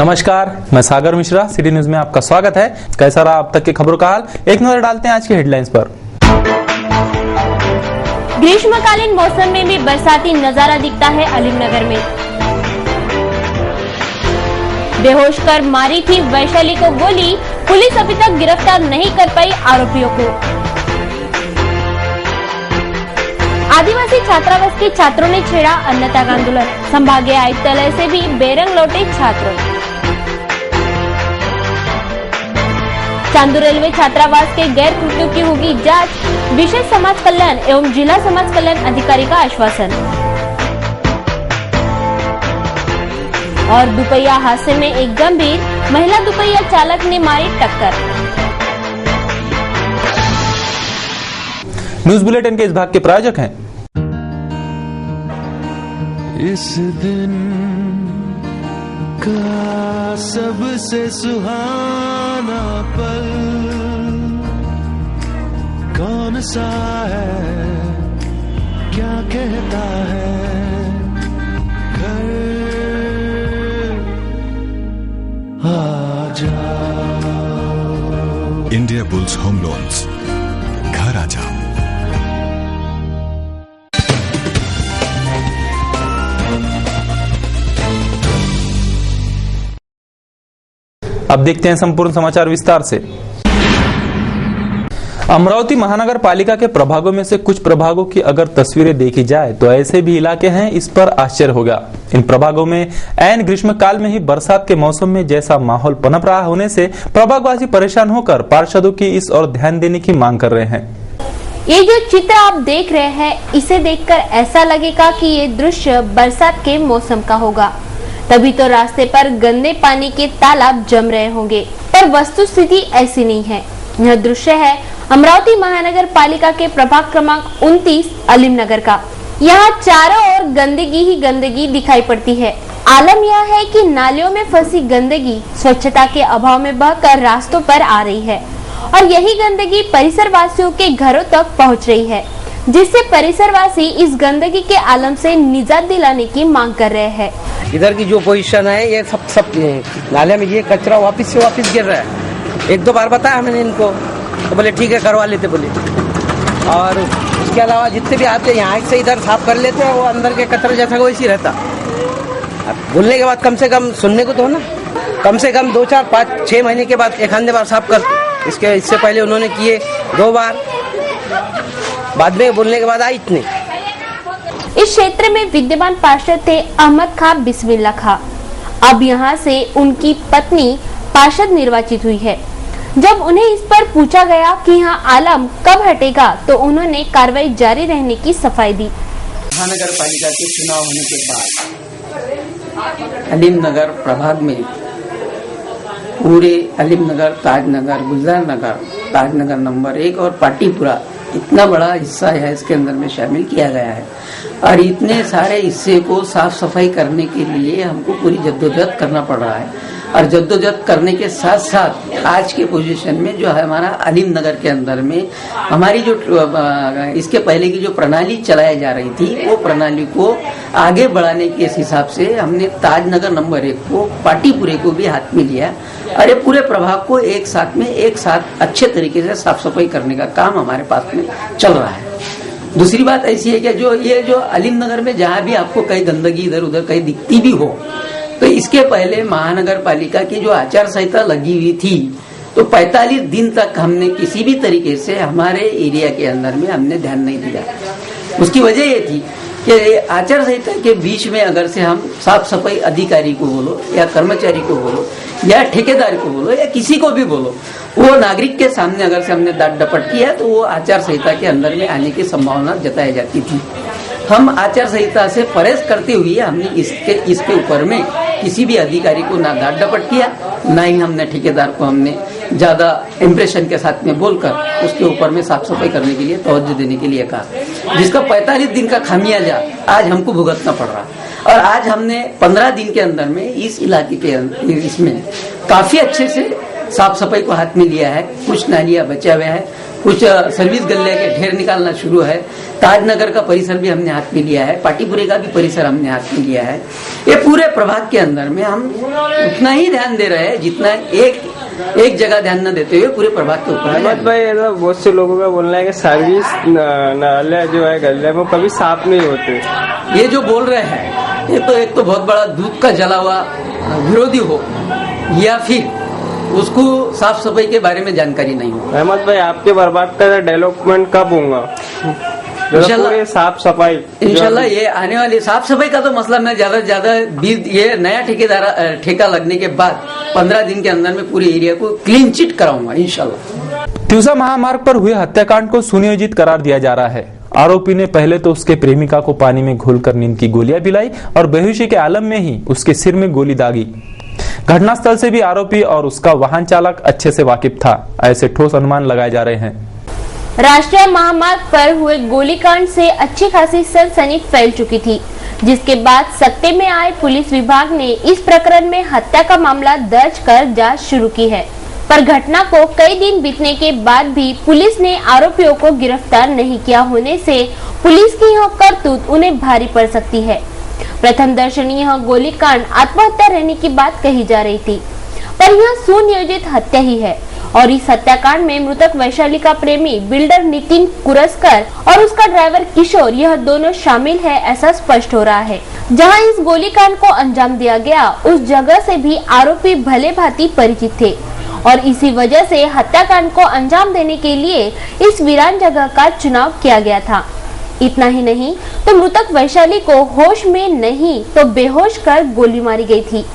नमस्कार, मैं सागर Mishra, city news में आपका स्वागत है। कैसा रहा अब तक की खबरों का हाल, एक नजर डालते हैं आज की हेडलाइंस पर। ग्रीष्मकालीन मौसम में भी बरसाती नजारा दिखता है अलीमनगर में। बेहोश कर मारी थी वैशाली को गोली, पुलिस अभी तक गिरफ्तार नहीं कर पाई आरोपियों को। आदिवासी छात्रावास के छात्रों ने छेड़ा अन्नत्याग आंदोलन, संभागीय आयुक्तालय से भी बेरंग लौटे छात्र। चांदू रेलवे छात्रावास के गैर कृत्यों की होगी जांच, विशेष समाज कल्याण एवं जिला समाज कल्याण अधिकारी का आश्वासन। और दुपहिया हादसे में एक गंभीर, महिला दुपहिया चालक ने मारी टक्कर। न्यूज बुलेटिन के इस भाग के प्रायोजक हैं इस दिन का सबसे सुहाना पल कौन सा है, क्या कहता है घर आ जाओ। इंडिया बुल्स होम लोन्स, घर आ जाओ। अब देखते हैं संपूर्ण समाचार विस्तार से। अमरावती महानगर पालिका के प्रभागों में से कुछ प्रभागों की अगर तस्वीरें देखी जाए तो ऐसे भी इलाके हैं, इस पर आश्चर्य होगा। इन प्रभागों में ऐन ग्रीष्मकाल में ही बरसात के मौसम में जैसा माहौल पनप रहा होने से प्रभागवासी परेशान होकर पार्षदों की इस ओर ध्यान देने की मांग कर रहे हैं। ये जो चित्र आप देख रहे हैं, इसे देखकर ऐसा लगेगा कि ये दृश्य बरसात के मौसम का होगा, तभी तो रास्ते पर गंदे पानी के तालाब जम रहे होंगे, पर वस्तुस्थिति ऐसी नहीं है। यह दृश्य है अमरावती महानगर पालिका के प्रभाग क्रमांक 29 अलीमनगर का। यहाँ चारों ओर गंदगी ही गंदगी दिखाई पड़ती है। आलम यह है कि नालियों में फंसी गंदगी स्वच्छता के अभाव में बहकर रास्तों पर आ रही है और यही गंदगी परिसर वासियों के घरों तक पहुँच रही है, जिससे परिसरवासी इस गंदगी के आलम से निजात दिलाने की मांग कर रहे हैं। इधर की जो पोजीशन है, ये सब नाले में ये कचरा वापस से वापस गिर रहा है। एक दो बार बताया मैंने इनको, तो बोले ठीक है करवा लेते बोले। और उसके अलावा जितने भी आते हैं यहाँ से इधर साफ कर लेते हैं, वो अंदर के कचरा जैसा वैसी रहता। अब बोलने के बाद कम से कम सुनने को तो ना, कम से कम 2, 4, 5, 6 महीने के बाद एक आधे बार साफ कर। इससे पहले उन्होंने किए 2 बार, बाद में बोलने के बाद आई इतने। इस क्षेत्र में विद्यमान पार्षद थे अहमद खां बिस्मिल्ला खां। अब यहाँ से उनकी पत्नी पार्षद निर्वाचित हुई है। जब उन्हें इस पर पूछा गया कि यहाँ आलम कब हटेगा, तो उन्होंने कार्रवाई जारी रहने की सफाई दी। महानगर पालिका के चुनाव होने के बाद अलीमनगर प्रभाग में पूरे अलीमनगर, ताजनगर, गुलजार नगर, ताजनगर नंबर 1 और पाटीपुरा इतना बड़ा हिस्सा है इसके अंदर में शामिल किया गया है। और इतने सारे हिस्से को साफ सफाई करने के लिए हमको पूरी जद्दोजहद करना पड़ रहा है। और जद्दोजहद करने के साथ साथ आज के पोजीशन में जो है हमारा अलीमनगर के अंदर में हमारी जो इसके पहले की जो प्रणाली चलाई जा रही थी, वो प्रणाली को आगे बढ़ाने के हिसाब से हमने ताजनगर नंबर 1 को, पाटीपुरे को भी हाथ में लिया और ये पूरे प्रभाग को एक साथ अच्छे तरीके से साफ सफाई करने का काम हमारे पास में चल रहा है। दूसरी बात ऐसी है कि जो अलीमनगर में जहाँ भी आपको कहीं गंदगी इधर उधर कहीं दिखती भी हो, तो इसके पहले महानगर पालिका की जो आचार संहिता लगी हुई थी, तो 45 दिन तक हमने किसी भी तरीके से हमारे एरिया के अंदर में हमने ध्यान नहीं दिया। उसकी वजह ये थी कि आचार संहिता के बीच में अगर से हम साफ सफाई अधिकारी को बोलो या कर्मचारी को बोलो या ठेकेदार को बोलो या किसी को भी बोलो, वो नागरिक के सामने अगर से हमने डांट डपट किया तो वो आचार संहिता के अंदर में आने की संभावना जताई जाती थी। हम आचार संहिता से परहेज करते हुए हमने इसके ऊपर में किसी भी अधिकारी को ना डांट डपट किया, ना ही हमने ठेकेदार को हमने ज्यादा इम्प्रेशन के साथ में बोलकर उसके ऊपर में साफ सफाई करने के लिए तवज्जो देने के लिए कहा, जिसका 45 दिन का खामियाजा आज हमको भुगतना पड़ रहा। और आज हमने 15 दिन के अंदर में इस इलाके के इसमें काफी अच्छे से साफ सफाई को हाथ में लिया है। कुछ नालियां बचा हुआ है, कुछ सर्विस गल्ले के ढेर निकालना शुरू है। ताजनगर का परिसर भी हमने हाथ में लिया है, पाटीपुरे का भी परिसर हमने हाथ में लिया है। ये पूरे प्रभाग के अंदर में हम उतना ही ध्यान दे रहे हैं जितना एक जगह ध्यान न देते हुए पूरे प्रभाग के ऊपर। अहमद भाई, ऐसा बहुत से लोगों का बोलना है कि सर्विस नाले जो है गल्ले वो कभी साफ नहीं होते। ये जो बोल रहे हैं ये तो एक तो बहुत बड़ा दूध का जला हुआ विरोधी हो या फिर उसको साफ सफाई के बारे में जानकारी नहीं हो। अहमद भाई, आपके बर्बाद का डेवलपमेंट कब होगा? इंशाल्लाह साफ सफाई इंशाल्लाह ये आने वाली साफ सफाई का तो मसला मैं ज्यादा से ज्यादा ये नया ठेका लगने के बाद 15 दिन के अंदर में पूरे एरिया को क्लीन चिट कराऊंगा इंशाल्लाह। तिउसा महामार्ग पर हुए हत्याकांड को सुनियोजित करार दिया जा रहा है। आरोपी ने पहले तो उसके प्रेमिका को पानी में घोलकर नींद की गोलियां पिलाई और बेहोशी के आलम में ही उसके सिर में गोली दागी। घटनास्थल से भी आरोपी और उसका वाहन चालक अच्छे से वाकिफ था, ऐसे ठोस अनुमान लगाए जा रहे हैं। राष्ट्रीय महामार्ग पर हुए गोलीकांड से अच्छी खासी सनसनी फैल चुकी थी, जिसके बाद सत्ते में आए पुलिस विभाग ने इस प्रकरण में हत्या का मामला दर्ज कर जांच शुरू की है। पर घटना को कई दिन बीतने के बाद भी पुलिस ने आरोपियों को गिरफ्तार नहीं किया होने से पुलिस की यह करतूत उन्हें भारी पड़ सकती है। प्रथम दर्शनीय यह गोलीकांड आत्महत्या रहने की बात कही जा रही थी, पर यह सुनियोजित हत्या ही है और इस हत्याकांड में मृतक वैशाली का प्रेमी बिल्डर नितिन कुरस्कर और उसका ड्राइवर किशोर यह दोनों शामिल है, ऐसा स्पष्ट हो रहा है। जहां इस गोलीकांड को अंजाम दिया गया उस जगह से भी आरोपी भले भांति परिचित थे और इसी वजह से हत्याकांड को अंजाम देने के लिए इस वीरान जगह का चुनाव किया गया था। इतना ही नहीं तो मृतक वैशाली को होश में नहीं तो बेहोश कर गोली मारी गई थी।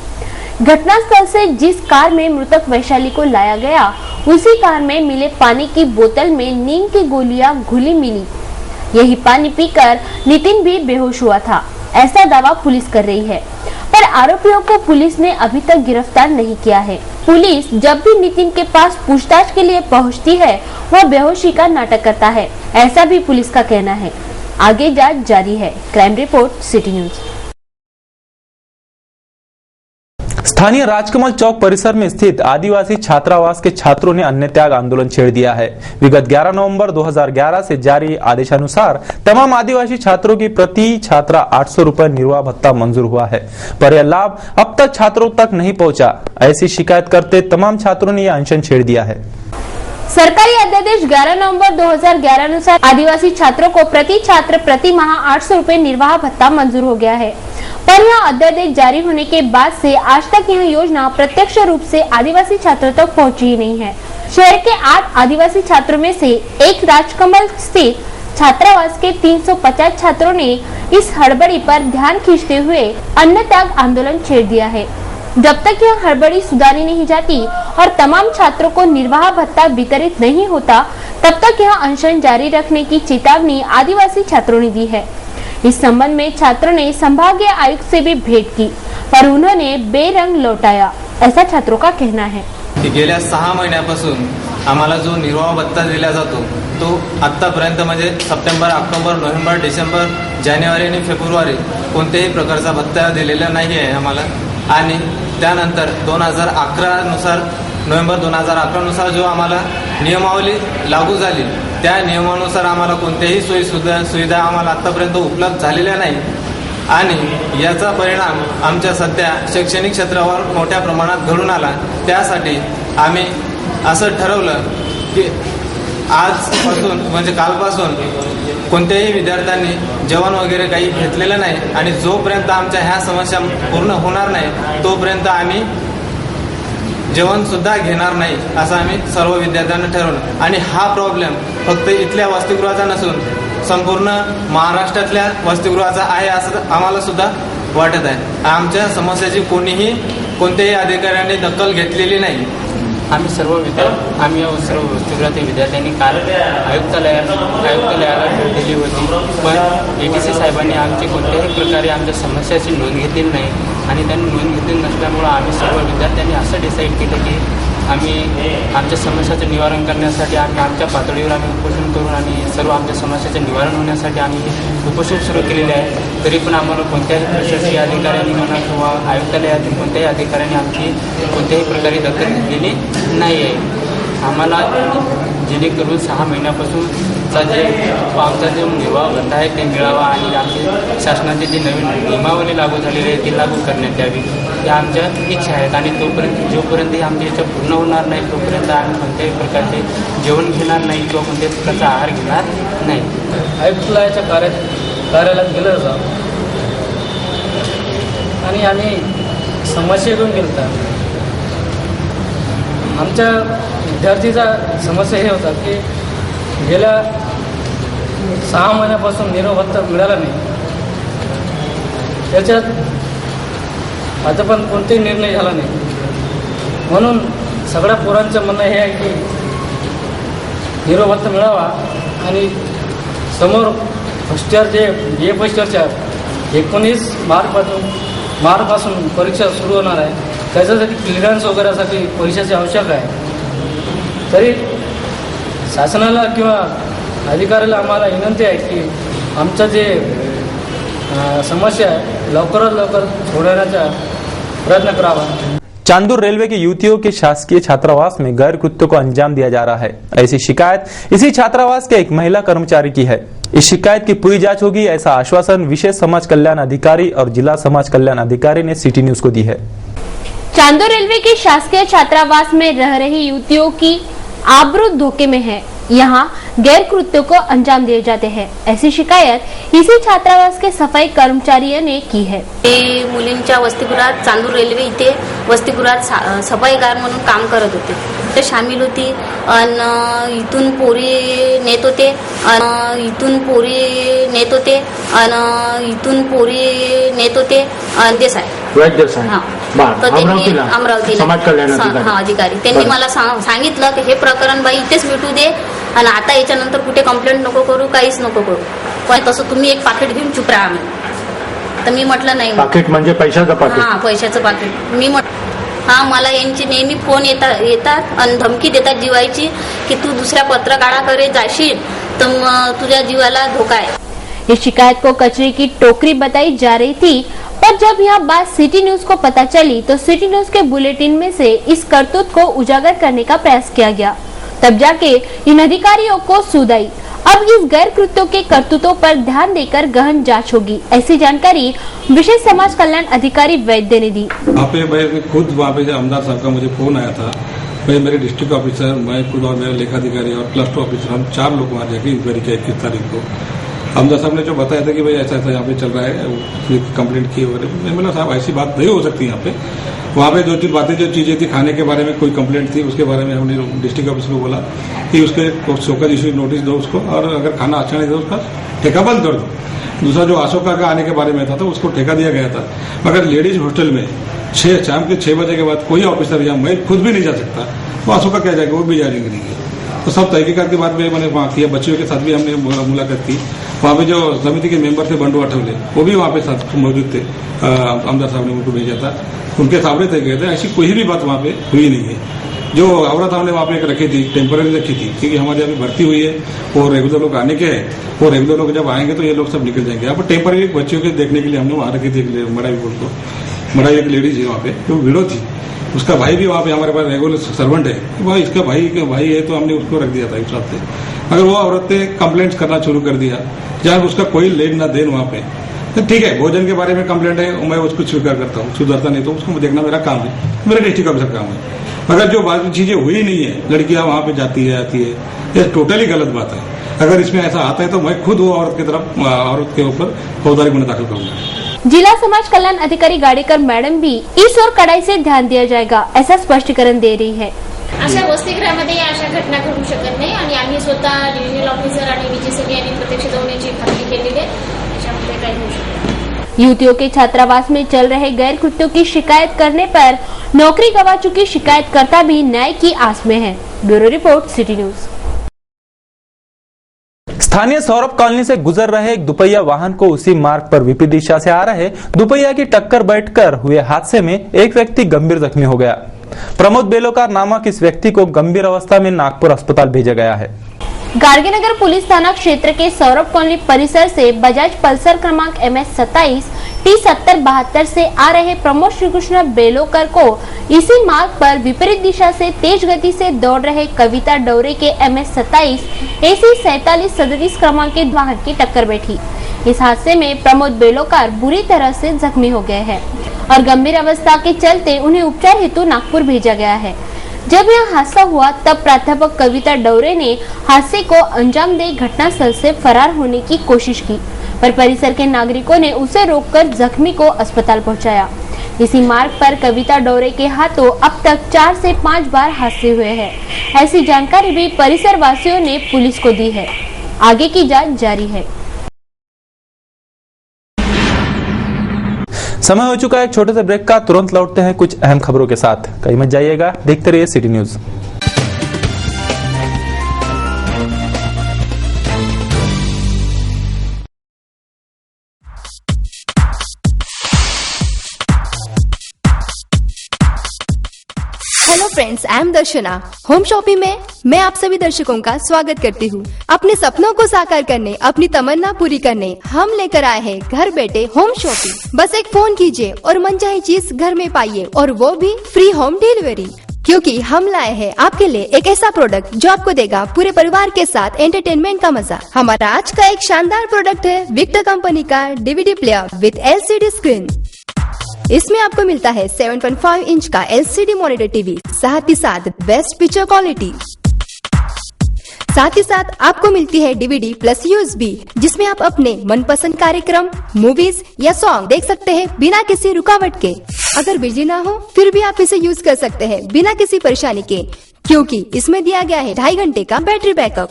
घटनास्थल से जिस कार में मृतक वैशाली को लाया गया उसी कार में मिले पानी की बोतल में नीम की गोलियां घुली मिली। यही पानी पीकर नितिन भी बेहोश हुआ था, ऐसा दावा पुलिस कर रही है, पर आरोपियों को पुलिस ने अभी तक गिरफ्तार नहीं किया है। पुलिस जब भी नितिन के पास पूछताछ के लिए पहुंचती है वह बेहोशी का नाटक करता है, ऐसा भी पुलिस का कहना है। आगे जांच जारी है। Crime report, city news. स्थानीय राजकमल चौक परिसर में स्थित आदिवासी छात्रावास के छात्रों ने अन्य त्याग आंदोलन छेड़ दिया है। विगत 11 नवंबर 2011 से जारी आदेशानुसार तमाम आदिवासी छात्रों की प्रति छात्रा 800 रुपए निर्वाह भत्ता मंजूर हुआ है, पर यह लाभ अब तक छात्रों तक नहीं पहुंचा। ऐसी शिकायत करते तमाम छात्रों ने यह अनशन छेड़ दिया है। सरकारी अध्यादेश 11 नवंबर 2011 अनुसार आदिवासी छात्रों को प्रति छात्र प्रति माह 800 रुपए निर्वाह भत्ता मंजूर हो गया है, पर यह अध्यादेश जारी होने के बाद से आज तक यह योजना प्रत्यक्ष रूप से आदिवासी छात्रों तक पहुंची ही नहीं है। शहर के 8 आदिवासी छात्रों में से एक राजकमल स्थित छात्रावास के 350 छात्रों ने इस हड़बड़ी पर ध्यान खींचते हुए अन्न त्याग आंदोलन छेड़ दिया है। जब तक यह हड़बड़ी सुधारी नहीं जाती और तमाम छात्रों को निर्वाह भत्ता वितरित नहीं होता, तब तक यह अनशन जारी रखने की चेतावनी आदिवासी छात्रों ने दी है। इस संबंध में छात्रों ने संभागीय आयुक्त से भी भेंट की, पर उन्होंने बेरंग लौटाया, ऐसा छात्रों का कहना है। गेल्या 6 महिन्यापासून आम्हाला जो निर्वाह भत्ता दिला जातो तो आतापर्यंत म्हणजे September, October, November, December, January आणि फेब्रुवारी कोणत्याही प्रकारचा भत्ता दिलेला नाही आहे आम्हाला। आणि त्यानंतर 2011 नुसार नोव्हेंबर 2011 नुसार जो आम्हाला नियमावली लागू झाली त्या नियमानुसार आम्हाला कोणत्याही सोयी सुविधा आम्हाला आतापर्यंत उपलब्ध झालेल्या नाही आणि याचा परिणाम आमच्या सध्या शैक्षणिक क्षेत्रावर मोठ्या प्रमाणात घडून आला। त्यासाठी आम्ही असं ठरवलं की आजपासून म्हणजे कालपासून कोणत्याही विद्यार्थ्यांनी जेवण वगैरे काही घेतलेलं नाही आणि जोपर्यंत आमच्या ह्या समस्या पूर्ण होणार नाही तोपर्यंत आम्ही जेवण सुद्धा घेणार नाही असं आम्ही सर्व विद्यार्थ्यांना ठरवलं। आणि हा प्रॉब्लेम फक्त इथल्या वसतिगृहाचा नसून संपूर्ण महाराष्ट्रातल्या वसतिगृहाचा आहे असं आम्हाला सुद्धा वाटत आहे। आमच्या समस्याची कोणत्याही अधिकाऱ्यांनी दखल घेतलेली नाही। आम्ही सर्व वसतिगृहातील विद्यार्थ्यांनी काल आयुक्तालयाला भेट दिली होती, पण ATC साहेबांनी आमची कोणत्याही प्रकारे आमच्या समस्याची नोंद घेतलेली नाही आणि त्यांनी नोंद घेतलेली नसल्यामुळं आम्ही सर्व विद्यार्थ्यांनी असं डिसाईड केलं की आम्ही आमच्या समस्याचं निवारण करण्यासाठी आम्ही आमच्या पातळीवर आम्ही उपोषण करून आणि सर्व आमच्या समस्याचं निवारण होण्यासाठी आम्ही उपोषण सुरू केलेले आहे। तरी पण आम्हाला कोणत्याही प्रशासकीय अधिकाऱ्यांनी म्हणा किंवा आयुक्तालयातील कोणत्याही अधिकाऱ्यांनी आमची कोणत्याही प्रकारे दखल घेतलेली नाही आहे। आम्हाला जेणेकरून 6 महिन्यापासूनचा जे आमचा जो निर्वाह भत्ता आहे ते मिळावा आणि आमचे शासनाचे जे नवीन नियमावली लागू झालेली आहे ती लागू करण्यात यावी या आमच्या इच्छा आहेत. आणि जोपर्यंत आमच्या इच्छा पूर्ण होणार नाही तोपर्यंत आम्ही कोणत्याही प्रकारचे जेवण घेणार नाही किंवा कोणत्याही प्रकारचा आहार घेणार नाही. आयुक्तालयाच्या कार्यालयात गेलं होतं आणि आम्ही समस्या घेऊन गेलो होता. आमच्या विद्यार्थीचा समस्या हे होता की गेल्या 6 महिन्यापासून निर्वाह भत्ता मिळाला नाही. त्याच्यात आता पण कोणताही निर्णय झाला नाही. म्हणून सगळ्या पोरांचं म्हणणं हे आहे की निर्वाह भत्ता मिळावा आणि समोर फर्स्ट इयर जे फर्स्ट इयरच्या 19 मार्चपासून परीक्षा सुरू होणार आहे. त्याच्यासाठी क्लिअरन्स वगैरेसाठी पैशाची आवश्यक आहे. तरी शासनाला किंवा अधिकाऱ्याला आम्हाला विनंती आहे की आमचं जे समस्या आहे लवकरात लवकर सोडवण्याचा प्रयत्न करावा. चांदूर रेलवे की युवतियों के शासकीय छात्रावास में गैर कृत्यों को अंजाम दिया जा रहा है। ऐसी शिकायत इसी छात्रावास के एक महिला कर्मचारी की है। इस शिकायत की पूरी जांच होगी, ऐसा आश्वासन विशेष समाज कल्याण अधिकारी और जिला समाज कल्याण अधिकारी ने सिटी न्यूज को दी है। चांदूर रेलवे के शासकीय छात्रावास में रह रही युवतियों की आबरू धोखे में है। यहाँ गैर कृत्यों को अंजाम दिए जाते हैं। ऐसी शिकायत इसी छात्रावास के सफाई कर्मचारियों ने की है। मुलींच्या वसतिगृहात चांदूर रेल्वे इथे वसतिगृहात सफाईगार म्हणून काम करत होते. ते सामील होती आणि इथून पोरी नेत होते आणि इथून पोरी देसाई अमरावती समाज कल्याण अधिकारी त्यांनी मला सांगितलं की हे प्रकरण बाई इथेच मिटू दे आणि आता याच्यानंतर कुठे कंप्लेंट नको करू, काहीच नको करू, पण तसं तुम्ही एक पाकिट घेऊन चुप राहा. तर मी म्हटलं नाही. पाकिट म्हणजे पैशाचं पाकिट? हा, पैशाचं पाकिट. मी हा, मला यांचे नेहमी फोन येतात आणि धमकी देतात जीवाची की तू दुसऱ्या पत्रकाराकडे जाशील तर तुझ्या जीवाला धोका है. इस शिकायत को कचरे की टोकरी बताई जा रही थी, पर जब यह बात सिटी न्यूज को पता चली तो सिटी न्यूज के बुलेटिन में से इस करतूत को उजागर करने का प्रयास किया गया. तब जाके इन अधिकारियों को सूद आई. अब इस गैर कृत्यों के करतूतों पर ध्यान देकर गहन जांच होगी, ऐसी जानकारी विशेष समाज कल्याण अधिकारी वैद्य ने दी. वहाँ पे मैं खुद वहाँ पे आमदार साहब का मुझे फोन आया था. मैं मेरे डिस्ट्रिक्ट ऑफिसर, मैं खुद और मेरा लेखाधिकारी और क्लस्टर ऑफिसर, हम 4 लोग वहाँ जाके इंक्वायरी किया 21 तारीख को. आमदार साहब ने जो बताया था कि भाई ऐसा ऐसा यहाँ पे चल रहा है, कंप्लेंट की वगैरह. मैं बोला साहब ऐसी बात नहीं हो सकती यहाँ पे. वहाँ पे 2-3 बातें जो चीजें थी, खाने के बारे में कोई कंप्लेंट थी, उसके बारे में हमने डिस्ट्रिक्ट ऑफिसर को बोला कि उसके शोकत इश्यू नोटिस दो उसको, और अगर खाना अच्छा नहीं दो उसका ठेका बंद कर दो. दूसरा जो अशोका का आने के बारे में था तो उसको ठेका दिया गया था. मगर लेडीज हॉस्टल में शाम के 6 बजे के बाद कोई ऑफिसर या मैं खुद भी नहीं जा सकता, तो अशोका क्या जाएगा, वो भी जाएंगे नहीं. तो सब तहकीकात के बाद में मैंने वहाँ किया. बच्चियों के साथ भी हमने मुलाकात की. वहाँ पे जो समिति के मेंबर थे बंडू आठवले, वो भी वहाँ पे साथ मौजूद थे. आमदार साहब ने उनको भेजा था, उनके सामने तय गए थे. ऐसी कोई भी बात वहाँ पे हुई नहीं है. जो औरत हमने वहाँ पे एक रखी थी, टेम्पररी रखी थी, क्योंकि हमारी अभी भर्ती हुई है और रेगुलर लोग आने के हैं, और रेगुलर लोग जब आएंगे तो ये लोग सब निकल जाएंगे. यहाँ पर टेम्पररी बच्चियों के देखने के लिए हमने वहाँ रखी थी. मड़ाई एक लेडीज है वहाँ पे, जो विडो थी, उसका भाई भी वहाँ पे हमारे पास रेगुलर सर्वेंट है. वह इसका भाई है, तो हमने उसको रख दिया था हिसाब से. अगर वो औरत ने कंप्लेंट्स करना शुरू कर दिया, जहाँ उसका कोई लेन ना देन वहाँ पे, तो ठीक है, भोजन के बारे में कंप्लेंट है, मैं उसको स्वीकार करता हूँ, सुधरता नहीं तो उसको देखना मेरा काम है, मेरा डिस्ट्रिक्ट ऑफिसर काम है. मगर जो बाकी चीजें हुई नहीं है, लड़कियां वहाँ पे जाती है आती है, ये टोटली गलत बात है. अगर इसमें ऐसा आता है तो मैं खुद वो औरत के ऊपर फौजदारी गुन्हा दाखिल करूंगा. जिला समाज कल्याण अधिकारी गाडेकर मॅडम भी इस और कड़ाई से ध्यान दिया जाएगा, ऐसा स्पष्टीकरण दे रही है. अशा वसतिगृहामध्ये अशा घटना घडू शकत नाही आणि आम्ही स्वतः डिव्हिजनल ऑफिसर आणि विजेसबी यांनी प्रत्यक्ष जाऊन याची खात्री केलेली आहे. त्याच्यामध्ये काही होऊ शकत. युवतियों के छात्रावास में चल रहे गैर कृत्यों की शिकायत करने पर नौकरी गंवा चुकी शिकायतकर्ता भी न्याय की आस में है. Bureau report, city news. स्थानीय सौरभ कॉलोनी से गुजर रहे एक दुपहिया वाहन को उसी मार्ग पर विपरीत दिशा से आ रहे दुपहिया की टक्कर बैठकर हुए हादसे में एक व्यक्ति गंभीर जख्मी हो गया. प्रमोद बेलोकार नामक इस व्यक्ति को गंभीर अवस्था में नागपुर अस्पताल भेजा गया है. गार्गीनगर पुलिस थाना क्षेत्र के सौरभ कॉलोनी परिसर से बजाज पल्सर क्रमांक MS27 T7072 से आ रहे प्रमोद श्रीकृष्ण बेलोकर को इसी मार्ग पर विपरीत दिशा से तेज गति से दौड़ रहे कविता डोरे के MS27 AC 4737 क्रमांक के वाहन की टक्कर बैठी। इस हादसे में प्रमोद बेलोकर बुरी तरह से जख्मी हो गए हैं और गंभीर अवस्था के चलते उन्हें उपचार हेतु नागपुर भेजा गया है। जब यह हादसा हुआ तब प्राध्यापक कविता डोरे ने हादसे को अंजाम दे घटनास्थल से फरार होने की कोशिश की, पर परिसर के नागरिकों ने उसे रोककर जख्मी को अस्पताल पहुंचाया। इसी मार्ग पर कविता डोरे के हाथों अब तक 4 से 5 बार हादसे हुए हैं। ऐसी जानकारी भी परिसर वासियों ने पुलिस को दी है। आगे की जांच जारी है। समय हो चुका है एक छोटे से ब्रेक का। तुरंत लौटते हैं कुछ अहम खबरों के साथ। कहीं मत जाइएगा, देखते रहिए city news. Hello friends, I am Darshana. Home shopping में मैं आप सभी दर्शकों का स्वागत करती हूँ। अपने सपनों को साकार करने, अपनी तमन्ना पूरी करने हम लेकर आए हैं घर बैठे होम शॉपिंग। बस एक फोन कीजिए और मनचाही चीज घर में पाइए, और वो भी फ्री होम डिलीवरी। क्योंकि हम लाए हैं आपके लिए एक ऐसा प्रोडक्ट जो आपको देगा पूरे परिवार के साथ एंटरटेनमेंट का मजा। हमारा आज का एक शानदार प्रोडक्ट है विक्टर कंपनी का DVD player with LCD screen. इसमें आपको मिलता है 7.5 इंच का LCD मॉनिटर टीवी, साथ ही साथ बेस्ट पिक्चर क्वालिटी। साथ ही साथ आपको मिलती है DVD प्लस USB, जिसमें आप अपने मनपसंद कार्यक्रम, मूवीज या सॉन्ग देख सकते हैं बिना किसी रुकावट के। अगर बिजली ना हो फिर भी आप इसे यूज कर सकते हैं बिना किसी परेशानी के, क्योंकि इसमें दिया गया है 2.5 घंटे का बैटरी बैकअप।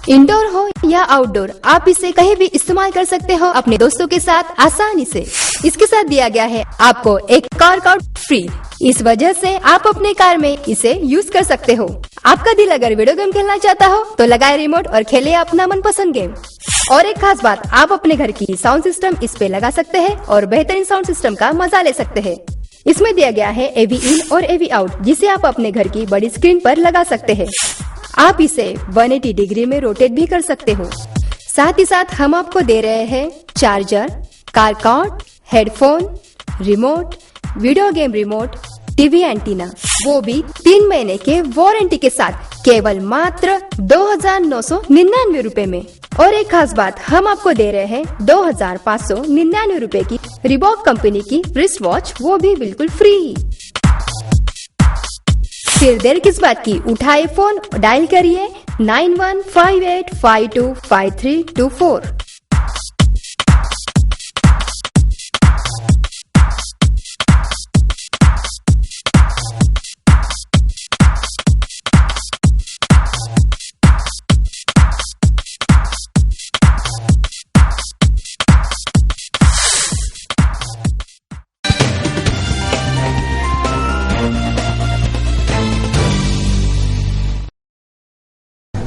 इंडोर हो या आउटडोर, आप इसे कहीं भी इस्तेमाल कर सकते हो अपने दोस्तों के साथ आसानी से। इसके साथ दिया गया है आपको एक कार कार्ड फ्री। इस वजह से आप अपने कार में इसे यूज कर सकते हो। आपका दिल अगर वीडियो गेम खेलना चाहता हो तो लगाए रिमोट और खेले अपना मनपसंद गेम। और एक खास बात, आप अपने घर की साउंड सिस्टम इस पे लगा सकते हैं और बेहतरीन साउंड सिस्टम का मजा ले सकते हैं। इसमें दिया गया है AV इन और AV आउट, जिसे आप अपने घर की बड़ी स्क्रीन पर लगा सकते हैं। आप इसे 180 डिग्री में रोटेट भी कर सकते हो। साथ ही साथ हम आपको दे रहे हैं charger, car cord, headphone, remote, video game remote, TV antenna, वो भी 3 महीने के वारंटी के साथ केवल मात्र 2,999 रुपए में। और एक खास बात, हम आपको दे रहे हैं 2,599 रुपए की रिबॉक कंपनी की रिस्ट वॉच, वो भी बिल्कुल फ्री। फिर देर किस बात की, उठाए फोन, डायल करिए 9158525324।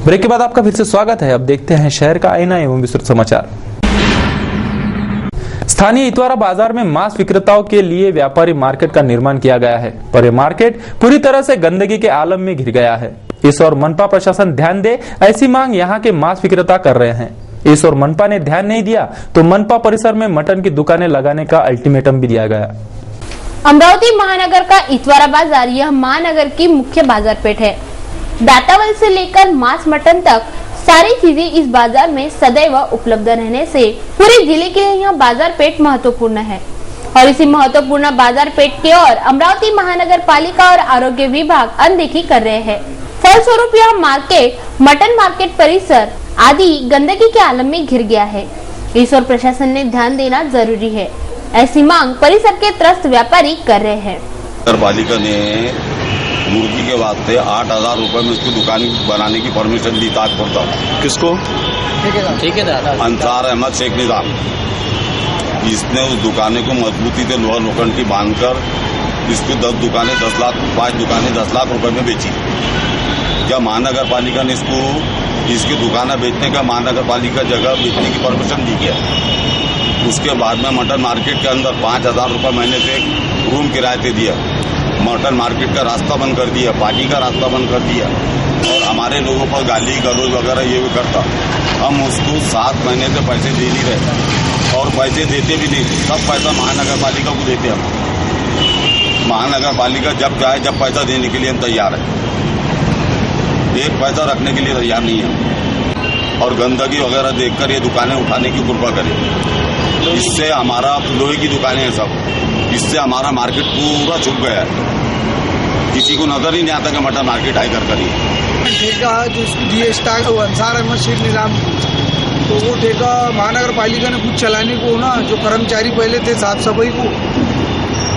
ब्रेक के बाद आपका फिर से स्वागत है। अब देखते हैं शहर का आईना एवं विस्तृत समाचार। स्थानीय इतवारा बाजार में मांस विक्रेताओं के लिए व्यापारी मार्केट का निर्माण किया गया है, पर यह मार्केट पूरी तरह से गंदगी के आलम में घिर गया है। इस और मनपा प्रशासन ध्यान दे, ऐसी मांग यहाँ के मांस विक्रेता कर रहे हैं। इस और मनपा ने ध्यान नहीं दिया तो मनपा परिसर में मटन की दुकानें लगाने का अल्टीमेटम भी दिया गया। अमरावती महानगर का इतवारा बाजार यह महानगर की मुख्य बाजार पेठ है। दातावल से लेकर मांस मटन तक सारी चीजें इस बाजार में सदैव उपलब्ध रहने से पूरे जिले के लिए यह बाजार पेठ महत्वपूर्ण है। और इसी महत्वपूर्ण बाजार पेठ की ओर अमरावती महानगर पालिका और आरोग्य विभाग अनदेखी कर रहे हैं। फलस्वरूप यह मार्केट, मटन मार्केट परिसर आदि गंदगी के आलम में घिर गया है। इस ओर प्रशासन ने ध्यान देना जरूरी है, ऐसी मांग परिसर के त्रस्त व्यापारी कर रहे हैं। पालिका ने मुर्गी के वास्ते 8,000 रुपए में उसकी दुकान बनाने की परमिशन दी ताजपुर तक। किसको? ठेकेदार अंसार अहमद शेख निजाम। इसने उस दुकानें को मजबूती से लोहा लोखंड की बांधकर इसको 5 दुकानें 10 लाख रुपए में बेची। क्या महानगर पालिका ने इसकी दुकानें बेचने का महानगर पालिका जगह बेचने की परमिशन दी क्या? उसके बाद में मटन मार्केट के अंदर 5,000 रुपए महीने से रूम किराए से दिया। मटन मार्केट का रास्ता बंद कर दिया, पानी का रास्ता बंद कर दिया और हमारे लोगों पर गाली गलौज वगैरह ये भी करता। हम उसको 7 महीने से पैसे दे नहीं रहे और पैसे देते भी नहीं, सब पैसा महानगर पालिका को देते हम। महानगर पालिका जब चाहे जब पैसा देने के लिए हम तैयार है, एक पैसा रखने के लिए तैयार नहीं है। और गंदगी वगैरह देखकर ये दुकानें उठाने की कृपा करें। इससे हमारा लोहे की दुकानें हैं सब, इससे हमारा मार्केट पूरा छुप गया है। किसी को नजर ही नहीं आता कि मटन मार्केट हाई कर करिए। ठेका जो इसको दिए स्टार्ट वो अंसार अहमद शेख निजाम, तो वो ठेका महानगर पालिका ने कुछ चलाने को ना, जो कर्मचारी पहले थे साफ सफाई को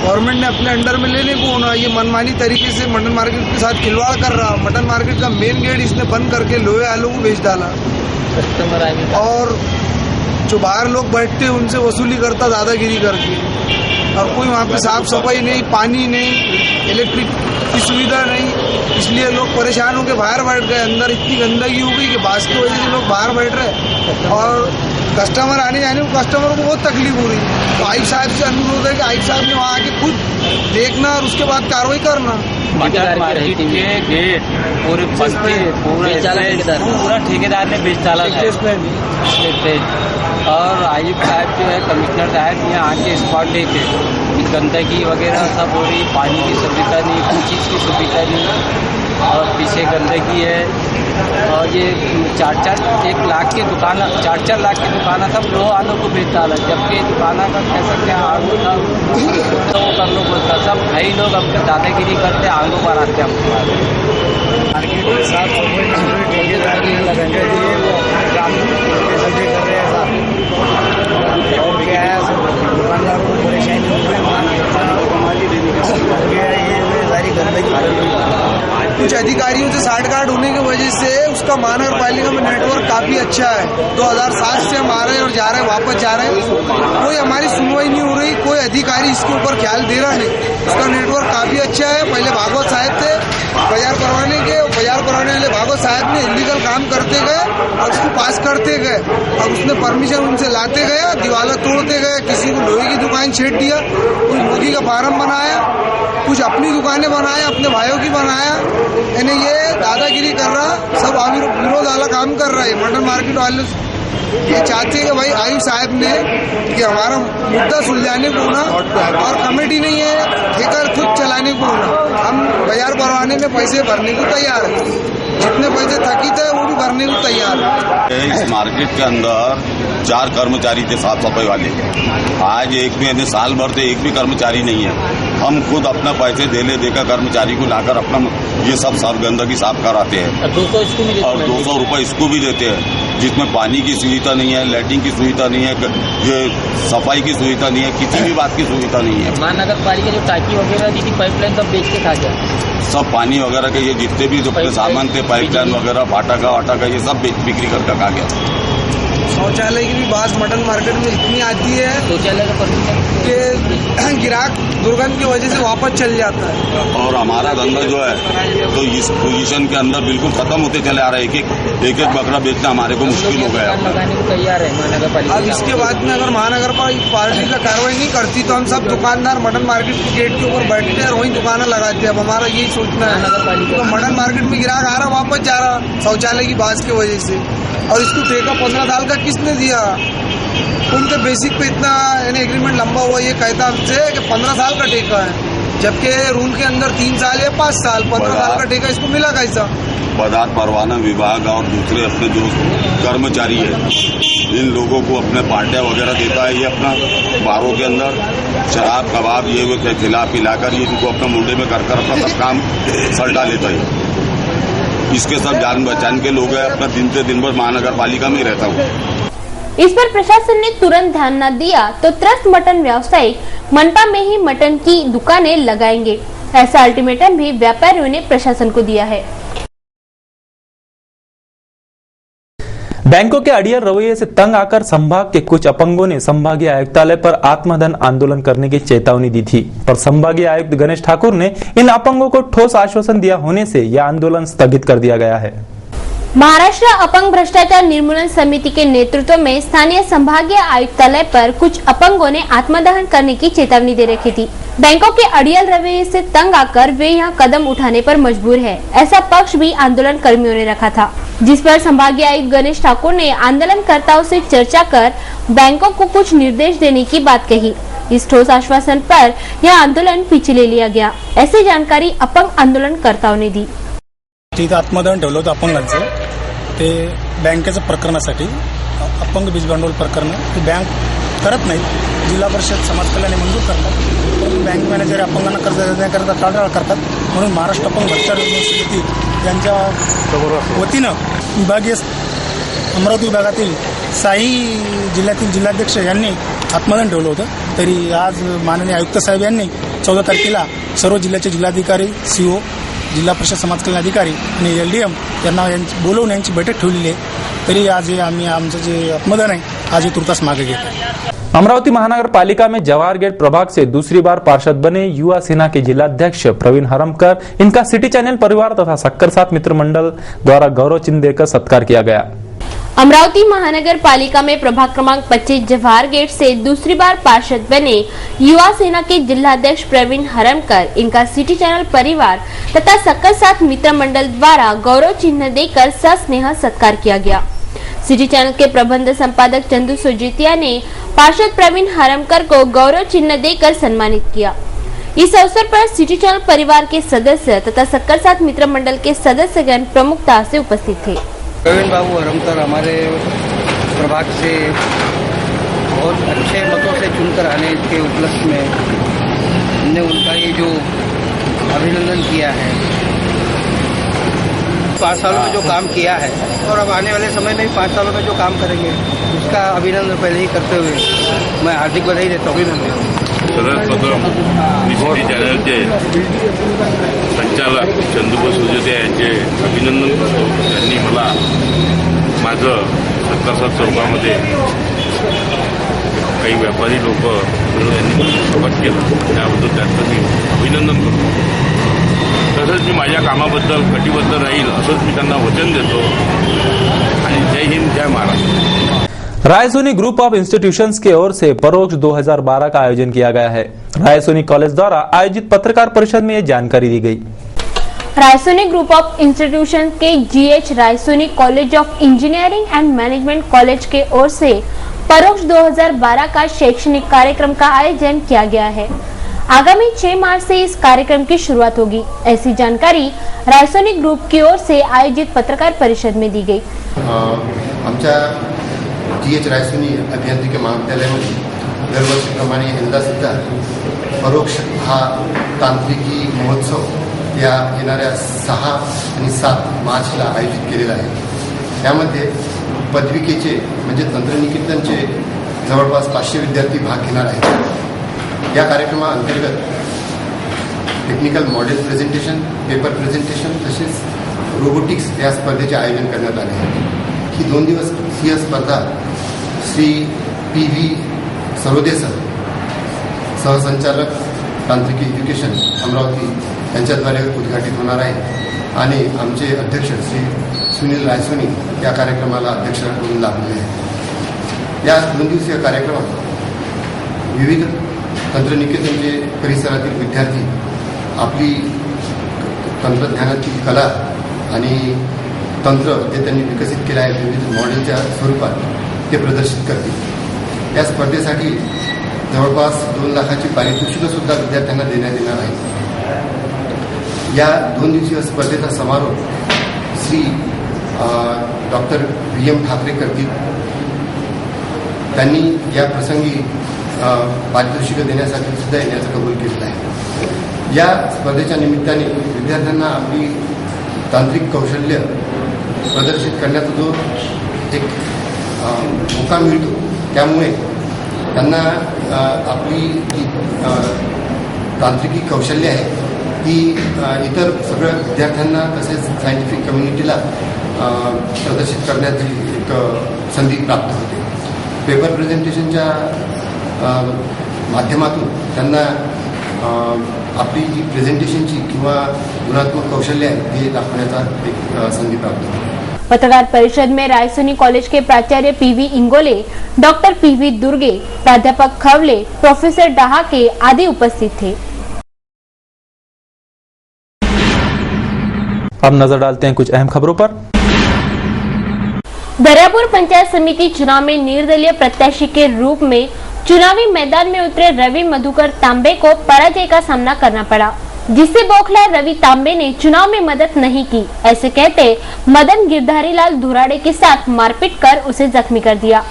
गवर्नमेंट ने अपने अंडर में लेने को ना, ये मनमानी तरीके से मटन मार्केट के साथ खिलवाड़ कर रहा। मटन मार्केट का मेन गेट इसने बंद करके लोहे आलू को बेच डाला और जो बाहर लोग बैठते उनसे वसूली करता दादागिरी करके। और कोई वहाँ पे साफ सफाई नहीं, पानी नहीं, इलेक्ट्रिक की सुविधा नहीं, इसलिए लोग परेशान होकर बाहर बैठ गए। अंदर इतनी गंदगी हो गई कि बास की वजह से लोग बाहर बैठ रहे और कस्टमर आने जाने को कस्टमर को बहुत तकलीफ हो रही है। तो आयुक्त साहब से अनुरोध है कि आयुक्त साहब ने वहाँ आके खुद देखना और उसके बाद कार्रवाई करना। मटन मार्केट के गेट पूरे पूरा ठेकेदार ने बेच डाला था और आयुक्त साहब जो है कमिश्नर साहब यहाँ आके स्पॉट देखे गंदगी वगैरह सब हो रही, पानी की सुविधा नहीं, कुछ चीज़ की सुविधा नहीं और पीछे गंदगी है। और ये 4 लाख की दुकान 4 लाख की दुकान सब लोह आलू को बेच डाला, जबकि दुकाना का कह सकते हैं आलू था तो वो कर लो बोलता। सब भाई लोग अपने दादागिरी करते आलू पर आते हमको मार्केट में साफ सफाई ठेकेदारी लगाने के लिए वो कर रहे हैं और क्या है दुकानदारों को परेशानी हो रही कुछ अधिकारियों से साठगांठ होने की वजह से उसका महानगर पालिका में नेटवर्क काफी अच्छा है। 2007 से हम आ रहे हैं और जा रहे हैं, वापस जा रहे हैं, कोई हमारी सुनवाई नहीं हो रही, कोई अधिकारी इसके ऊपर ख्याल दे रहा नहीं। उसका नेटवर्क काफी अच्छा है। पहले भागवत साहब थे बाजार करवाने के, बाजार करवाने वाले भागवत साहब ने इलीगल काम करते गए और उसको पास करते गए और उसने परमिशन उनसे लाते गया, दीवाला तोड़ते गए, किसी को लोहे की दुकान छेड़ दिया, कोई मुर्गी का फार्म बनाया, कुछ अपनी दुकानें बनाए, अपने भाइयों की बनाया, यानी ये दादागिरी कर रहा, सब विरोध वाला काम कर रहा है। मटन मार्केट वाले ये चाहते हैं कि भाई आयुक्त साहब ने कि हमारा मुद्दा सुलझाने को ना, और कमेटी नहीं है, ठेका खुद चलाने को ना, हम बाजार करवाने में पैसे भरने को तैयार है, जितने पैसे थकित है वो भी भरने को तैयार है। इस मार्केट के अंदर 4 कर्मचारी थे साफ सफाई वाले, आज एक भी साल भर से एक भी कर्मचारी नहीं है। हम खुद अपना पैसे देकर कर्मचारी को लाकर अपना ये सब साफ गंदगी साफ कराते हैं और 200 रुपये इसको भी देते हैं, जिसमें पानी की सुविधा नहीं है, लैट्रिन की सुविधा नहीं है, ये सफाई की सुविधा नहीं है, किसी भी बात की सुविधा नहीं है। महानगर पालिका जो टाकी वगैरह दी थी पाइपलाइन सब बेच के खा गया, सब पानी वगैरह के ये जितने भी जो सामान थे पाइपलाइन वगैरह फाटा का ये सब बिक्री करके खा गया। शौचालय की भी बात मटन मार्केट में इतनी आती है शौचालय का कि ग्राहक दुर्गंध की वजह से वापस चल जाता है और हमारा धंधा जो है तो इस पोजीशन के अंदर बिल्कुल खत्म होते चले आ रहा है। एक बकरा बेचना हमारे को मुश्किल हो गया। लगाने को तैयार है महानगर पालिका। अब इसके बाद में अगर महानगर पालिका कार्रवाई नहीं करती तो हम सब दुकानदार मटन मार्केट के गेट के ऊपर बैठते हैं और वहीं दुकानें लगाते हैं। अब हमारा यही सोचना है, तो मटन मार्केट में ग्राहक आ रहा वापस जा रहा शौचालय की बात की वजह से, और इसको ठेका 15 साल का किसने दिया? उनके बेसिक पे इतना एग्रीमेंट लंबा हुआ, ये कहता हमसे कि 15 साल का ठेका है, जबकि रूल के अंदर 3 साल या 5 साल, 15 साल का ठेका इसको मिला कैसा? पदार्थ परवाना विभाग और दूसरे अपने जो कर्मचारी है इन लोगों को अपने पार्टियां वगैरह देता है, ये अपना बारों के अंदर शराब कबाब ये खिला पिलाकर ये इनको अपने मुंडे में कर अपना सब काम सल्टा लेता है। इसके सब जान पहचान के लोग हैं, अपना दिन से दिन भर महानगर पालिका में ही रहता हूँ। इस पर प्रशासन ने तुरंत ध्यान न दिया तो त्रस्त मटन व्यवसायी मनपा में ही मटन की दुकानें लगाएंगे, ऐसा अल्टीमेटम भी व्यापारियों ने प्रशासन को दिया है। बैंकों के अड़ियल रवैये से तंग आकर संभाग के कुछ अपंगों ने संभागीय आयुक्तालय पर आत्मदान आंदोलन करने की चेतावनी दी थी, पर संभागीय आयुक्त गणेश ठाकुर ने इन अपंगों को ठोस आश्वासन दिया होने से यह आंदोलन स्थगित कर दिया गया है। महाराष्ट्र अपंग भ्रष्टाचार निर्मूलन समिति के नेतृत्व में स्थानीय संभागीय आयुक्तालय पर कुछ अपंगों ने आत्मदहन करने की चेतावनी दे रखी थी। बैंकों के अड़ियल रवैये से तंग आकर वे यहां कदम उठाने पर मजबूर है, ऐसा पक्ष भी आंदोलन कर्मियों ने रखा था, जिस पर संभागीय आयुक्त गणेश ठाकुर ने आंदोलनकर्ताओं से चर्चा कर बैंकों को कुछ निर्देश देने की बात कही। इस ठोस आश्वासन पर यह आंदोलन पीछे ले लिया गया, ऐसी जानकारी अपंग आंदोलनकर्ताओं ने दी। तिथं आत्मदहन ठेवलं होतं अपंगांचं, ते बँकेचं प्रकरणासाठी अपंग बीज भांडवल प्रकरण ते बँक करत नाही, जिल्हा परिषद समाज कल्याण मंजूर करतात, परंतु बँक मॅनेजर अपंगांना कर्ज देण्याकरता टाळाटाळ करतात। म्हणून महाराष्ट्र अपंग भ्रष्टाचार समिती यांच्या वतीनं विभागीय अमरावती विभागातील साई जिल्ह्यातील जिल्हाध्यक्ष यांनी आत्मदहन ठेवलं होतं। तरी आज माननीय आयुक्त साहेब यांनी 14 तारखेला सर्व जिल्ह्याचे जिल्हाधिकारी, सीओ, जिल्हा परिषद समाज कल्याण अधिकारी आणि LDM यांना बोलवून यांची बैठक ठेवलेली आहे। तरी आज आम्ही आमचं जे आत्मदहन आहे आज तुर्तास मागे घेत आहे। अमरावती महानगर पालिका में जवाहर गेट प्रभाग से दूसरी बार पार्षद बने युवा सेना के जिलाध्यक्ष प्रवीण हरमकर, इनका सिटी चैनल परिवार तथा शक्कर साथ मित्र मंडल द्वारा गौरव चिन्ह देकर सत्कार किया गया। अमरावती महानगर पालिका में प्रभाग क्रमांक 25 जवाहर गेट से दूसरी बार पार्षद बने युवा सेना के जिलाध्यक्ष प्रवीण हरमकर, इनका सिटी चैनल परिवार तथा शक्कर साथ मित्र मंडल द्वारा गौरव चिन्ह देकर सस्नेह सत्कार किया गया। सिटी चैनल के प्रबंध संपादक चंदू सुजीतिया ने पार्षद प्रवीण हरमकर को गौरव चिन्ह देकर सम्मानित किया। इस अवसर पर सिटी चैनल परिवार के सदस्य तथा शक्कर साथ मित्र मंडल के सदस्यगण प्रमुखता से उपस्थित थे। प्रवीण बाबू हरमकर हमारे प्रभाग से बहुत अच्छे मतों से चुनकर आने के उपलक्ष्य में हमने उनका ये जो अभिनंदन किया है, 5 सालों में जो काम किया है और अब आने वाले समय में 5 सालों में जो काम करेंगे उसका अभिनंदन पहले ही करते हुए मैं हार्दिक बधाई देता हूँ। सर्वप्रथम सिटी चॅनलचे संचालक चंदू सुजते यांचे अभिनंदन करतो। त्यांनी मला माझं शक्करसाद चौकामध्ये काही व्यापारी लोक यांनी स्वागत केलं, त्याबद्दल त्यांचं मी अभिनंदन करतो। तसंच मी माझ्या कामाबद्दल कटिबद्ध राहील असंच मी त्यांना वचन देतो। आणि जय हिंद, जय Maharashtra. Raisoni group of institutions की ओर से परोक्ष 2012 का आयोजन किया गया है। रायसोनी कॉलेज द्वारा आयोजित पत्रकार परिषद में ये जानकारी दी गई। रायसोनी ग्रुप ऑफ इंस्टीट्यूशन के GH Raisoni college of engineering and management college के ओर से परोक्ष 2012 का शैक्षणिक कार्यक्रम का आयोजन किया गया है। आगामी 6 मार्च से इस कार्यक्रम की शुरुआत होगी, ऐसी जानकारी रायसोनी ग्रुप की ओर से आयोजित पत्रकार परिषद में दी गई। आमच्या GH रायसोनी अभियांत्रिकी महाविद्यालयामध्ये दरवर्षीप्रमाणे यंदा सुद्धा परोक्ष हा तांत्रिकी महोत्सव या येणाऱ्या 6 आणि 7 मार्चला आयोजित केलेला आहे। यामध्ये पदविकेचे म्हणजे तंत्रनिकेतनचे जवळपास 500 विद्यार्थी भाग घेणार आहेत। या कार्यक्रमाअंतर्गत technical model presentation, paper presentation तसेच रोबोटिक्स या स्पर्धेचे आयोजन करण्यात आले आहे। ही 2 दिवसीय स्पर्धा श्री PV सरोदे सर, सहसंचालक तांत्रिकी एज्युकेशन अमरावती यांच्याद्वारे उद्घाटित होणार आहे आणि आमचे अध्यक्ष श्री सुनील रायसोनी या कार्यक्रमाला अध्यक्ष म्हणून लाभलेले आहेत। या 2 दिवसीय कार्यक्रमात विविध तंत्रनिकेतनचे परिसरातील विद्यार्थी आपली तंत्रज्ञानाची कला आणि तंत्र जे त्यांनी विकसित केलं आहे विविध मॉडेलच्या स्वरूपात ते प्रदर्शित करतील। या स्पर्धेसाठी जवळपास 2 लाखाची पारितोषिकं सुद्धा विद्यार्थ्यांना देण्यात येणार आहे। या 2 दिवसीय स्पर्धेचा समारोप श्री डॉक्टर VM ठाकरे करतील। त्यांनी या प्रसंगी पारितोषिकं देण्यासाठी सुद्धा येण्याचं कबूल केलेलं आहे। या स्पर्धेच्या निमित्ताने विद्यार्थ्यांना आपली तांत्रिक कौशल्य प्रदर्शित करण्याचा जो एक मौका मिळतो, त्यामुळे त्यांना आपली जी तांत्रिकी कौशल्य आहे ती इतर सगळ्या विद्यार्थ्यांना तसेच सायंटिफिक कम्युनिटीला प्रदर्शित करण्याची एक संधी प्राप्त होते। पेपर प्रेझेंटेशनच्या माध्यमातून त्यांना आपली जी प्रेझेंटेशनची किंवा गुणात्मक कौशल्य आहे ते दाखवण्याचा एक संधी प्राप्त होते। पत्रकार परिषद में रायसोनी कॉलेज के प्राचार्य पीवी इंगोले, डॉक्टर पीवी दुर्गे, प्राध्यापक खवले, प्रोफेसर डहाके आदि उपस्थित थे। अब नजर डालते हैं कुछ अहम खबरों पर। दरियापुर पंचायत समिति चुनाव में निर्दलीय प्रत्याशी के रूप में चुनावी मैदान में उतरे रवि मधुकर तांबे को पराजय का सामना करना पड़ा, जिससे बौखलाए रवि तांबे ने चुनाव में मदद नहीं की, ऐसे कहते मदन गिरधारीलाल धुराड़े के साथ मारपीट कर उसे जख्मी कर दिया।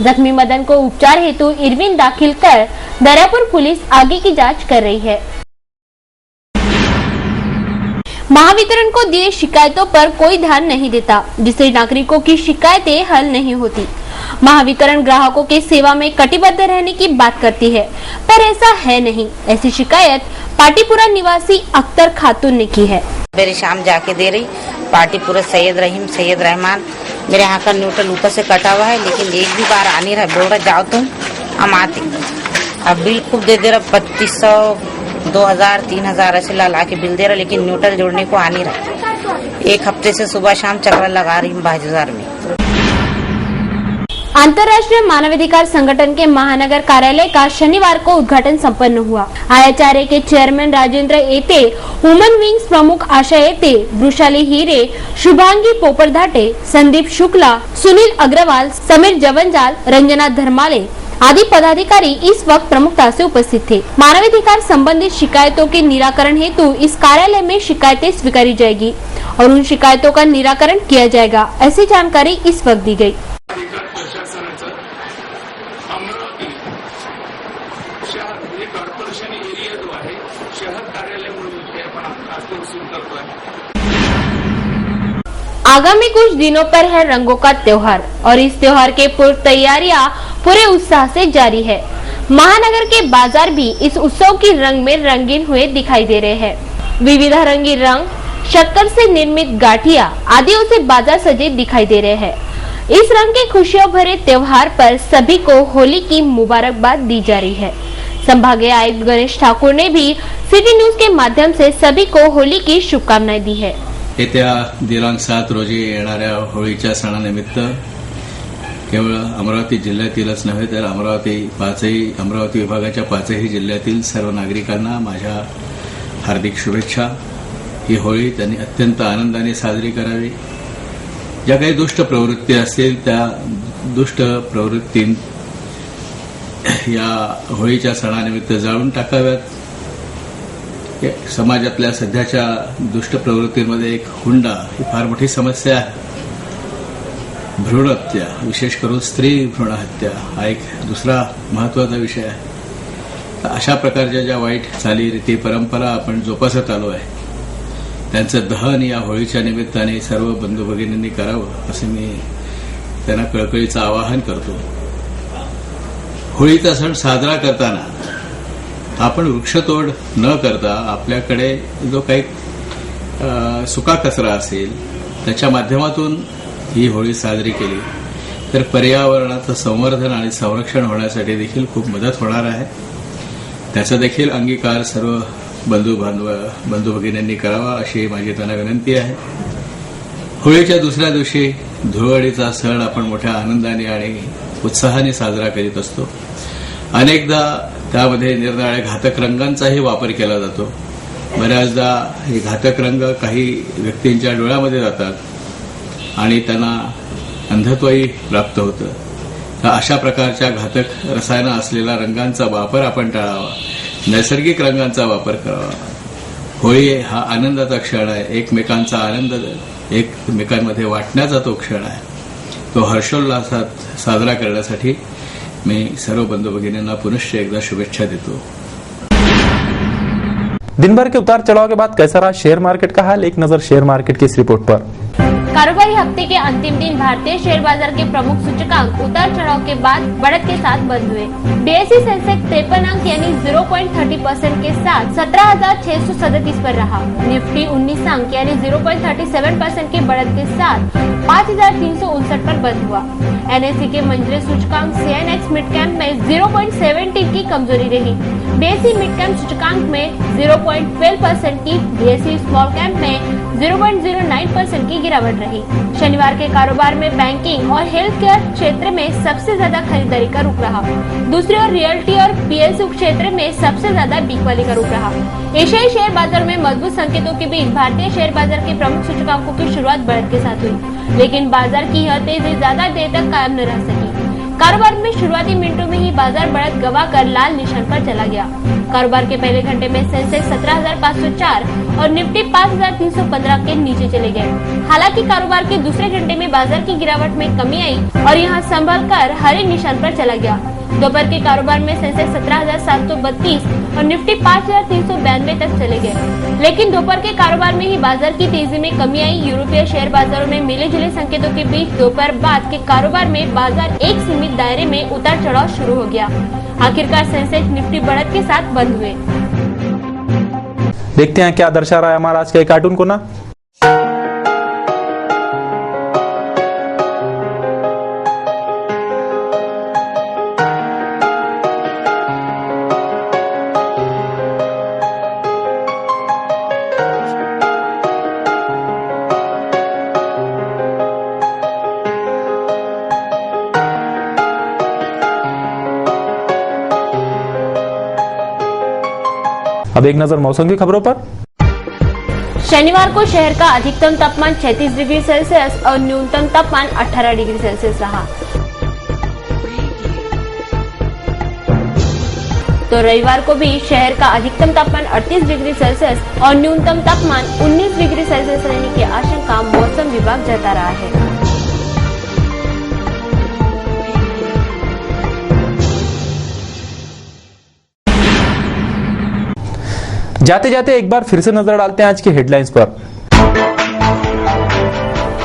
जख्मी मदन को उपचार हेतु इरविन दाखिल कर दरियापुर पुलिस आगे की जांच कर रही है। महावितरण को दिए शिकायतों पर कोई ध्यान नहीं देता, जिससे नागरिकों की शिकायतें हल नहीं होती। महावितरण ग्राहकों के सेवा में कटिबद्ध रहने की बात करती है, पर ऐसा है नहीं। ऐसी शिकायत पाटीपुरा निवासी अख्तर खातून ने की है। मेरी शाम जाके दे रही पाटीपुरा सैयद रहीम सैयद रहमान, मेरे यहाँ का न्यूट्रल ऊपर से कटा हुआ है, लेकिन एक भी बार आ नहीं रहा। बोल रहा जाओ तुम, हम आते। अब बिल खूब दे दे रहा, 2500 2000 3000 ऐसे ला के बिल दे रहा, लेकिन न्यूट्रल जोड़ने को आ नहीं रहा। एक हफ्ते से सुबह शाम चक्कर लगा रही हूँ बाजार में। अंतर्राष्ट्रीय मानवाधिकार संगठन के महानगर कार्यालय का शनिवार को उद्घाटन संपन्न हुआ। IHRA के चेयरमैन राजेंद्र एते, वुमन विंग्स प्रमुख आशा एते, वृषाली हीरे, शुभांगी पोपरधाटे, संदीप शुक्ला, सुनील अग्रवाल, समीर जवंजाल, रंजना धर्माले आदि पदाधिकारी इस वक्त प्रमुखता से उपस्थित थे। मानवाधिकार संबंधित शिकायतों के निराकरण हेतु इस कार्यालय में शिकायतें स्वीकारी जाएगी और उन शिकायतों का निराकरण किया जाएगा, ऐसी जानकारी इस वक्त दी गई। कॉर्पोरेशन एरिया जो आहे शहर कार्यालय म्हणून ते आपण आज सुरू करतोय। आगामी कुछ दिनों पर है रंगों का त्योहार और इस त्योहार के पूर्व तैयारियां पूरे उत्साह से जारी है। महानगर के बाजार भी इस उत्सव की रंग में रंगीन हुए दिखाई दे रहे हैं। विविध रंगी रंग, शक्कर से निर्मित गाठिया आदियों से बाजार सजे दिखाई दे रहे हैं। इस रंग के खुशियों भरे त्योहार पर सभी को होली की मुबारकबाद दी जा रही है। संभागीय आयुक्त गणेश ठाकुर ने भी सिटी न्यूज के माध्यम से सभी को होली की शुभकामनाएं दी है। येत्या दिनांक 7 रोजी येणाऱ्या होळीच्या सणानिमित्त केवळ अमरावती जिल्ह्यातीलच नव्हे तर अमरावती विभागाच्या 5ही जिल्ह्यातील सर्व नागरिकांना माझ्या हार्दिक शुभेच्छा। ही होळी त्यांनी अत्यंत आनंदाने साजरी करावी। ज्या काही दुष्ट प्रवृत्ती असतील त्या दुष्ट प्रवृत्ती या होळीच्या सणानिमित्त जाळून टाकाव्यात। समाजातल्या सध्याच्या दुष्ट प्रवृत्तींमध्ये एक हुंडा ही फार मोठी समस्या आहे। भ्रूण हत्या, विशेष करून स्त्री भ्रूण हत्या हा एक दुसरा महत्वाचा विषय आहे। अशा प्रकारच्या ज्या वाईट चाली रीती परंपरा आपण जोपासत आलो आहे त्यांचं दहन या होळीच्या निमित्ताने सर्व बंधू भगिनींनी करावं असे मी त्यांना कळकळीचं आवाहन करतो। होळीचा सण साजरा करताना आपण वृक्षतोड न करता आपल्याकडे जो काही सुका कचरा असेल त्याच्या माध्यमातून ही होळी साजरी केली तर पर्यावरणाचं संवर्धन आणि संरक्षण होण्यासाठी देखील खूप मदत होणार आहे। त्याचा देखील अंगीकार सर्व बंधू भगिनींनी करावा अशी माझी त्यांना विनंती आहे। होळीच्या दुसऱ्या दिवशी धुळवडीचा सण आपण मोठ्या आनंदाने आणि उत्साहाने साजरा करीत असतो। अनेकदा त्यामध्ये निरनिराळ्या घातक रंगांचाही वापर केला जातो। बऱ्याचदा हे घातक रंग काही व्यक्तींच्या डोळ्यामध्ये जातात आणि त्यांना अंधत्वही प्राप्त होतं। तर अशा प्रकारच्या घातक रसायनं असलेल्या रंगांचा वापर आपण टाळावा, नैसर्गिक रंगांचा वापर करावा। होळी हा आनंदाचा क्षण आहे, एकमेकांचा आनंद एकमेकांमध्ये वाटण्याचा तो क्षण आहे। तो हर्षोल्लासात साजरा करण्यासाठी मैं सर्व बंधु भगिनींना पुनश्च एकदा शुभेच्छा देतो। दिन भर के उतार चढ़ाव के बाद कैसा रहा शेयर मार्केट का हाल, एक नजर शेयर मार्केट की इस रिपोर्ट पर। कारोबारी हफ्ते के अंतिम दिन भारतीय शेयर बाजार के प्रमुख सूचकांक उतार चढ़ाव के बाद बढ़त के साथ बंद हुए। बीएसई सेंसेक्स 53 अंक यानी 0.30% के साथ 17,637 पर रहा। निफ्टी 19 अंक यानी 0.37% की बढ़त के साथ 5,359 पर बंद हुआ। एनएसई के मंझले सूचकांक CNX मिड कैप में 0.70 की कमजोरी रही। बीएसई मिड कैप सूचकांक में 0.12% की, बीएसई स्मॉल कैप में 0.09% की गिरावट रही। शनिवार के कारोबार में बैंकिंग और हेल्थ केयर क्षेत्र में सबसे ज्यादा खरीदारी का रुख रहा। दूसरी ओर रियल्टी और पीएसयू क्षेत्र में सबसे ज्यादा बिकवाली का रुख रहा। एशियाई शेयर बाजार में मजबूत संकेतों के बीच भारतीय शेयर बाजार के प्रमुख सूचकांकों की शुरुआत बढ़त के साथ हुई, लेकिन बाजार की यह तेजी ज्यादा देर तक कायम न रह सकी। कारोबार में शुरुआती मिनटों में ही बाजार बढ़त गवाकर लाल निशान पर चला गया। कारोबार के पहले घंटे में सेंसेक्स 17,504 और निफ्टी 5,315 के नीचे चले गए। हालांकि कारोबार के दूसरे घंटे में बाजार की गिरावट में कमी आई और यहां संभलकर हरे निशान पर चला गया। दोपहर के कारोबार में सेंसेक्स 17,732 और निफ्टी 5,392 तक चले गए, लेकिन दोपहर के कारोबार में ही बाजार की तेजी में कमी आई। यूरोपीय शेयर बाजारों में मिले जुले संकेतों के बीच दोपहर बाद के कारोबार में बाजार एक सीमित दायरे में उतार चढ़ाव शुरू हो गया। आखिरकार सेंसेक्स निफ्टी बढ़त के साथ बंद हुए। देखते हैं क्या दर्शा रहा है हमारा आज का कार्टून कोना। अब एक नजर मौसम की खबरों पर। शनिवार को शहर का अधिकतम तापमान 36 डिग्री सेल्सियस और न्यूनतम तापमान 18 डिग्री सेल्सियस रहा। तो रविवार को भी शहर का अधिकतम तापमान 38 डिग्री सेल्सियस और न्यूनतम तापमान 19 डिग्री सेल्सियस रहने की आशंका मौसम विभाग जता रहा है। जाते जाते एक बार फिर से नजर डालते हैं आज की हेडलाइंस पर।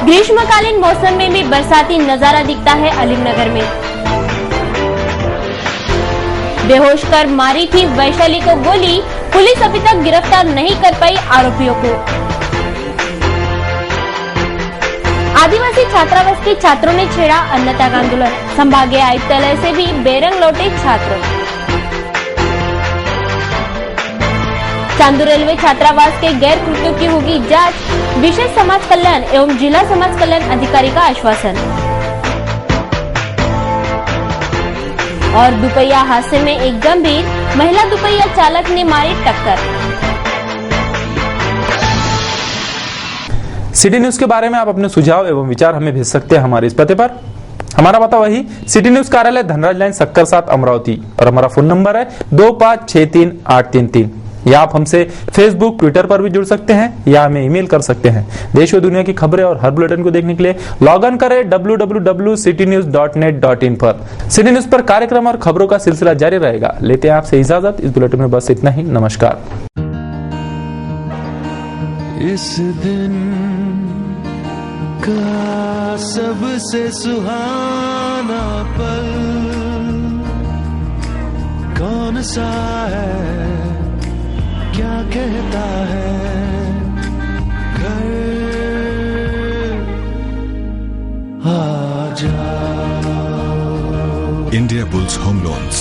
ग्रीष्मकालीन मौसम में भी बरसाती नजारा दिखता है अलीमनगर में। बेहोश कर मारी थी वैशाली को गोली, पुलिस अभी तक गिरफ्तार नहीं कर पाई आरोपियों को। आदिवासी छात्रावास के छात्रों ने छेड़ा अन्नत्याग आंदोलन, संभागीय आयुक्तालय से भी बेरंग लौटे छात्र। चांदू रेलवे छात्रावास के गैर कृत्यों की होगी जांच, विशेष समाज कल्याण एवं जिला समाज कल्याण अधिकारी का आश्वासन। और दुपहिया हादसे में एक गंभीर, महिला दुपहिया चालक ने मारी टक्कर। सिटी न्यूज के बारे में आप अपने सुझाव एवं विचार हमें भेज सकते हैं हमारे इस पते पर। हमारा पता वही सिटी न्यूज कार्यालय धनराज लाइन सक्कर 7 अमरावती और हमारा फोन नंबर है 2563 या आप हमसे फेसबुक ट्विटर पर भी जुड़ सकते हैं या हमें ईमेल कर सकते हैं। देश व दुनिया की खबरें और हर बुलेटिन को देखने के लिए लॉग इन करें www.citynews.net.in पर। सिटी न्यूज पर कार्यक्रम और खबरों का सिलसिला जारी रहेगा। लेते हैं आपसे इजाजत। इस बुलेटिन में बस इतना ही। नमस्कार। इस दिन का सबसे सुहाना पल कौन सा है, क्या कहता है घर आ जाओ। India bulls home loans,